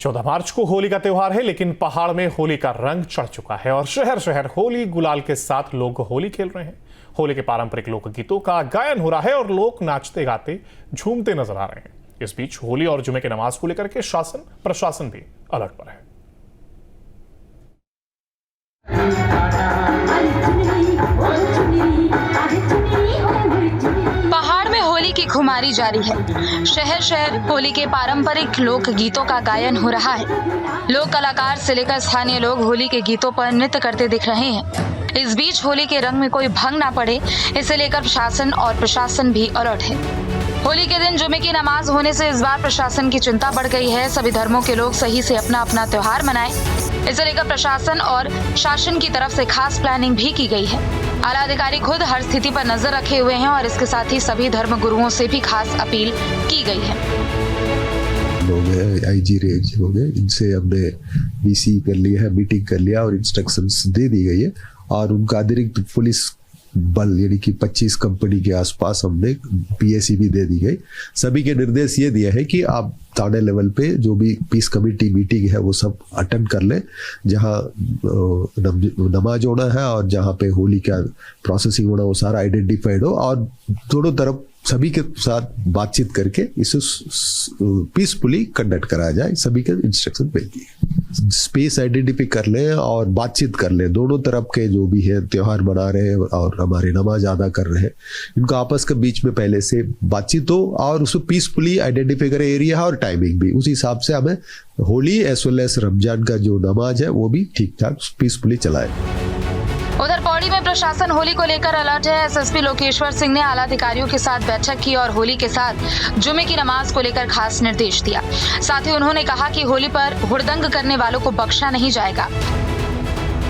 14 मार्च को होली का त्योहार है, लेकिन पहाड़ में होली का रंग चढ़ चुका है और शहर शहर होली गुलाल के साथ लोग होली खेल रहे हैं। होली के पारंपरिक लोकगीतों का गायन हो रहा है और लोग नाचते गाते झूमते नजर आ रहे हैं। इस बीच होली और जुमे की नमाज को लेकर के शासन प्रशासन भी अलर्ट पर है। पहाड़ में होली की खुमारी जारी है। शहर शहर होली के पारंपरिक लोक गीतों का गायन हो रहा है। लोक कलाकार से लेकर स्थानीय लोग होली के गीतों पर नृत्य करते दिख रहे हैं। इस बीच होली के रंग में कोई भंग ना पड़े, इसे लेकर शासन और प्रशासन भी अलर्ट है। होली के दिन जुमे की नमाज होने से इस बार प्रशासन की चिंता बढ़ गई है। सभी धर्मों के लोग सही से अपना अपना त्योहार मनाएं, इसे लेकर प्रशासन और शासन की तरफ से खास प्लानिंग भी की गई है। आला अधिकारी खुद हर स्थिति पर नजर रखे हुए हैं और इसके साथ ही सभी धर्म गुरुओं से भी खास अपील की गई है। लोग आईजी रेंज हो गए, इनसे हमने बीसी कर लिया है, मीटिंग कर लिया और इंस्ट्रक्शंस दे दी गई है और उनका अतिरिक्त पुलिस बल यानी कि 25 कंपनी के आसपास हमने पीएसी भी दे दी गई। सभी के निर्देश ये दिया है कि आप थाने लेवल पे जो भी पीस कमेटी मीटिंग है वो सब अटेंड कर ले, जहाँ नमाज होना है और जहाँ पे होली का प्रोसेसिंग होना वो सारा आइडेंटिफाइड हो और दोनों तरफ सभी के साथ बातचीत करके इसे पीसफुली कंडक्ट कराया जाए। सभी के इंस्ट्रक्शन भेज दिए। स्पेस आइडेंटिफाई कर ले और बातचीत कर ले। दोनों तरफ के जो भी है त्योहार मना रहे हैं और हमारे नमाज अदा कर रहे हैं, इनको आपस के बीच में पहले से बातचीत हो और उसको पीसफुली आइडेंटिफाई करें एरिया और टाइमिंग भी। उसी हिसाब से हमें Holi as well as Ramzan का जो नमाज है वो भी ठीक ठाक पीसफुली चलाए। उधर पौड़ी में प्रशासन होली को लेकर अलर्ट है। एसएसपी लोकेश्वर सिंह ने आला अधिकारियों के साथ बैठक की और होली के साथ जुमे की नमाज को लेकर खास निर्देश दिया। साथ ही उन्होंने कहा कि होली पर हुड़दंग करने वालों को बख्शा नहीं जाएगा।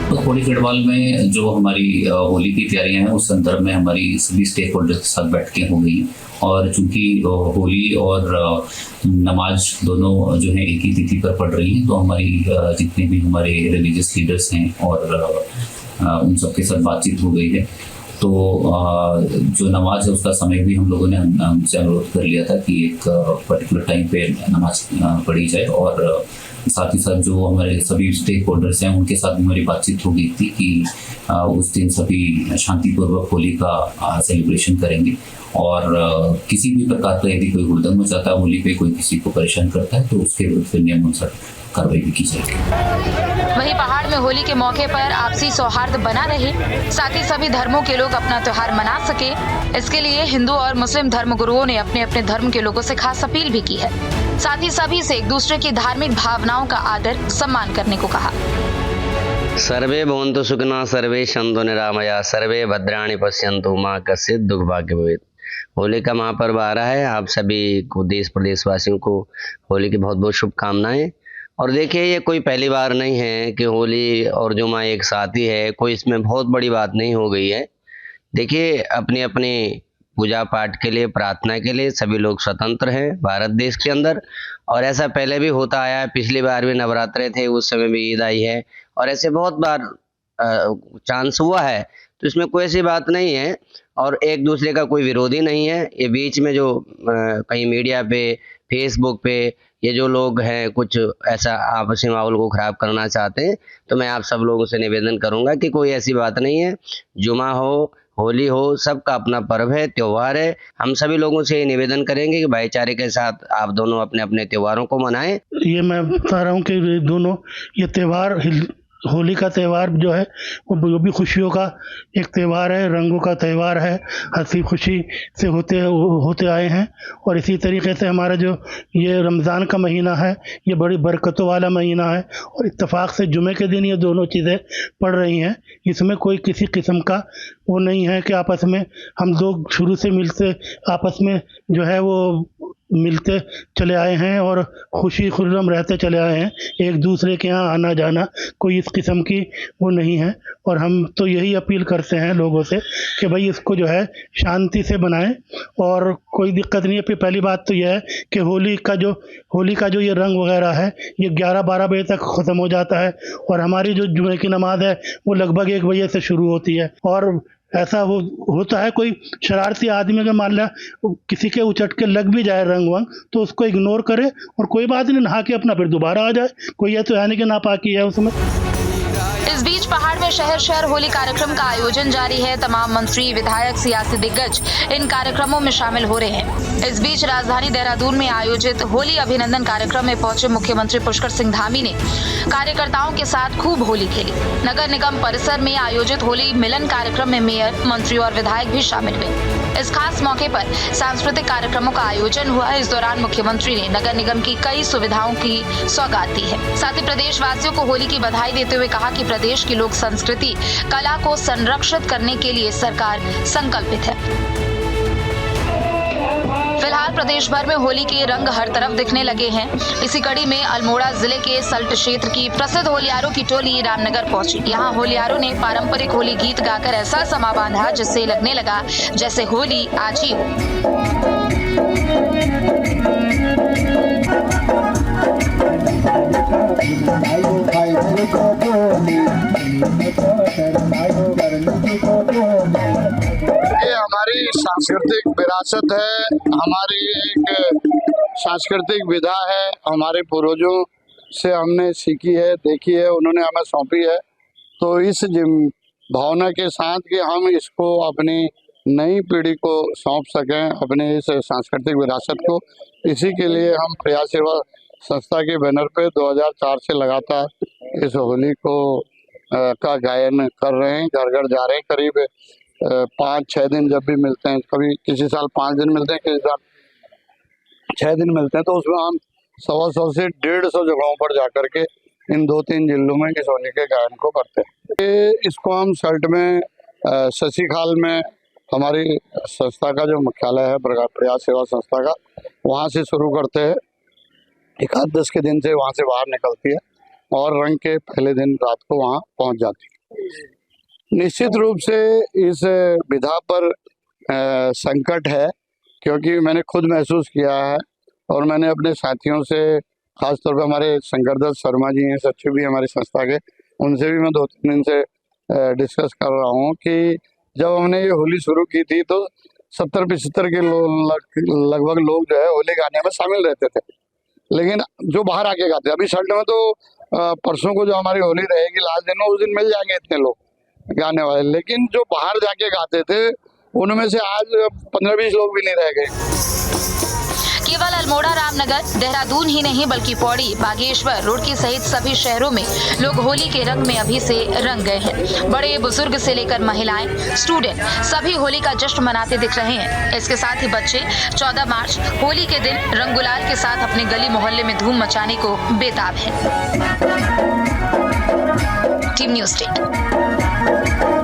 तो होली गढ़वाल में जो हमारी होली की तैयारियां हैं उस संदर्भ में हमारी सभी स्टेक होल्डर्स के साथ बैठकें हो गई और चूंकि होली और नमाज दोनों जो है एक ही तिथि पर पड़ रही हैं, तो हमारी जितने भी हमारे रिलीजियस लीडर्स हैं और उन सबके साथ बातचीत हो गई है। तो जो नमाज है उसका समय भी हम लोगों ने हमसे अनुरोध कर लिया था कि एक पर्टिकुलर टाइम पे नमाज पढ़ी जाए और साथ ही साथ जो हमारे सभी स्टेक होल्डर्स हैं उनके साथ हमारी बातचीत हो गई थी कि उस दिन सभी शांतिपूर्वक होली का सेलिब्रेशन करेंगे और किसी भी प्रकार का यदि कोई हुड़दंग मचाता है होली पे, कोई किसी को परेशान करता है तो उसके विरुद्ध नियम अनुसार कार्रवाई भी की जाएगी। वहीं पहाड़ में होली के मौके पर आपसी सौहार्द बना रहे, साथ ही सभी धर्मों के लोग अपना त्योहार मना सके, इसके लिए हिंदू और मुस्लिम धर्म गुरुओं ने अपने अपने धर्म के लोगों से खास अपील भी की है। साथ ही सभी से एक दूसरे की धार्मिक भावनाओं का आदर सम्मान करने को कहा। सर्वे भवन्तु सुखिनः, सर्वे सन्तु निरामया, सर्वे भद्राणि पश्यन्तु मा कश्चित् दुःख भाग्य भवेत्। होली का महापर्व आ रहा है। आप सभी को देश प्रदेशवासियों को होली की बहुत बहुत शुभकामनाएं। और देखिए, ये कोई पहली बार नहीं है कि होली और जुमा एक साथ ही है। कोई इसमें बहुत बड़ी बात नहीं हो गई है। देखिए, अपनी अपनी पूजा पाठ के लिए, प्रार्थना के लिए सभी लोग स्वतंत्र हैं भारत देश के अंदर और ऐसा पहले भी होता आया है। पिछली बार भी नवरात्रे थे, उस समय भी ईद आई है और ऐसे बहुत बार चांस हुआ है। तो इसमें कोई ऐसी बात नहीं है और एक दूसरे का कोई विरोधी नहीं है। ये बीच में जो कहीं मीडिया पे, फेसबुक पे ये जो लोग हैं कुछ ऐसा आपसी माहौल को खराब करना चाहते हैं, तो मैं आप सब लोगों से निवेदन करूंगा कि कोई ऐसी बात नहीं है। जुमा हो, होली हो, सबका अपना पर्व है, त्योहार है। हम सभी लोगों से ये निवेदन करेंगे कि भाईचारे के साथ आप दोनों अपने अपने त्योहारों को मनाएं। ये मैं बता रहा हूँ कि दोनों ये त्योहार, होली का त्यौहार जो है वो भी खुशियों का एक त्यौहार है, रंगों का त्यौहार है। हंसी खुशी से होते आए हैं और इसी तरीके से हमारा जो ये रमज़ान का महीना है ये बड़ी बरकतों वाला महीना है और इत्तेफाक से जुमे के दिन ये दोनों चीज़ें पड़ रही हैं। इसमें कोई किसी किस्म का वो नहीं है कि आपस में हम लोग शुरू से मिलते आपस में जो है वो मिलते चले आए हैं और खुशी खुर्रम रहते चले आए हैं। एक दूसरे के यहाँ आना जाना कोई इस किस्म की वो नहीं है और हम तो यही अपील करते हैं लोगों से कि भाई इसको जो है शांति से बनाएं और कोई दिक्कत नहीं है। पहली बात तो यह है कि होली का जो ये रंग वगैरह है ये 11-12 बजे तक ख़त्म हो जाता है और हमारी जो जुमे की नमाज है वो लगभग 1 बजे से शुरू होती है और ऐसा होता है। कोई शरारती आदमी अगर मान लिया किसी के उचट के लग भी जाए रंग वंग तो उसको इग्नोर करे और कोई बात नहीं, नहा के अपना फिर दोबारा आ जाए। कोई ये तो है नहीं कि नापाकी है उसमें। इस बीच पहाड़ में शहर शहर होली कार्यक्रम का आयोजन जारी है। तमाम मंत्री, विधायक, सियासी दिग्गज इन कार्यक्रमों में शामिल हो रहे हैं। इस बीच राजधानी देहरादून में आयोजित होली अभिनंदन कार्यक्रम में पहुंचे मुख्यमंत्री पुष्कर सिंह धामी ने कार्यकर्ताओं के साथ खूब होली खेली। नगर निगम परिसर में आयोजित होली मिलन कार्यक्रम में मेयर, मंत्री और विधायक भी शामिल हुए। इस खास मौके पर सांस्कृतिक कार्यक्रमों का आयोजन हुआ। इस दौरान मुख्यमंत्री ने नगर निगम की कई सुविधाओं की सौगात दी है। साथ ही प्रदेशवासियों को होली की बधाई देते हुए कहा कि प्रदेश की लोक संस्कृति कला को संरक्षित करने के लिए सरकार संकल्पित है। फिलहाल प्रदेश भर में होली के रंग हर तरफ दिखने लगे हैं। इसी कड़ी में अल्मोड़ा जिले के सल्ट क्षेत्र की प्रसिद्ध होलियारों की टोली रामनगर पहुंची। यहां होलियारों ने पारंपरिक होली गीत गाकर ऐसा समा बांधा जिससे लगने लगा जैसे होली आज ही हो। ये हमारी सांस्कृतिक विरासत है, हमारी एक सांस्कृतिक विधा है, हमारे पूर्वजों से हमने सीखी है, देखी है, उन्होंने हमें सौंपी है। तो इस भावना के साथ कि हम इसको अपनी नई पीढ़ी को सौंप सकें, अपने इस सांस्कृतिक विरासत को, इसी के लिए हम प्रयास सेवा संस्था के बैनर पे 2004 से लगातार इस होली को का गायन कर रहे हैं। घर घर जा रहे हैं। करीब 5-6 दिन जब भी मिलते हैं, कभी किसी साल 5 दिन मिलते हैं, किसी साल 6 दिन मिलते हैं, तो उसमें हम 125 से 150 जगहों पर जाकर के इन 2-3 जिलों में इस होली के गायन को करते हैं। इसको हम सल्ट में शशि खाल में हमारी संस्था का जो मुख्यालय है प्रयास सेवा संस्था का, वहाँ से शुरू करते हैं। 1-10 के दिन से वहाँ से बाहर निकलती है और रंग के पहले दिन रात को वहाँ पहुँच जाती है। निश्चित रूप से इस विधा पर संकट है, क्योंकि मैंने खुद महसूस किया है और मैंने अपने साथियों से, खासतौर पर हमारे शंकरदत्त शर्मा जी हैं, सचिव भी हमारी संस्था के, उनसे भी मैं 2-3 दिन से डिस्कस कर रहा हूँ कि जब हमने ये होली शुरू की थी तो 70-75 के लगभग लोग जो है होली गाने में शामिल रहते थे, लेकिन जो बाहर आके गाते, अभी सल्ट में तो परसों को जो हमारी होली रहेगी लास्ट दिन, उस दिन मिल जाएंगे इतने लोग गाने वाले, लेकिन जो बाहर जाके गाते थे उनमें से आज 15-20 लोग भी नहीं रह गए। केवल अल्मोड़ा, रामनगर, देहरादून ही नहीं बल्कि पौड़ी, बागेश्वर, रुड़की सहित सभी शहरों में लोग होली के रंग में अभी से रंग गए हैं। बड़े बुजुर्ग से लेकर महिलाएं, स्टूडेंट सभी होली का जश्न मनाते दिख रहे हैं। इसके साथ ही बच्चे 14 मार्च होली के दिन रंग गुलाल के साथ अपने गली मोहल्ले में धूम मचाने को बेताब है। Team news 8।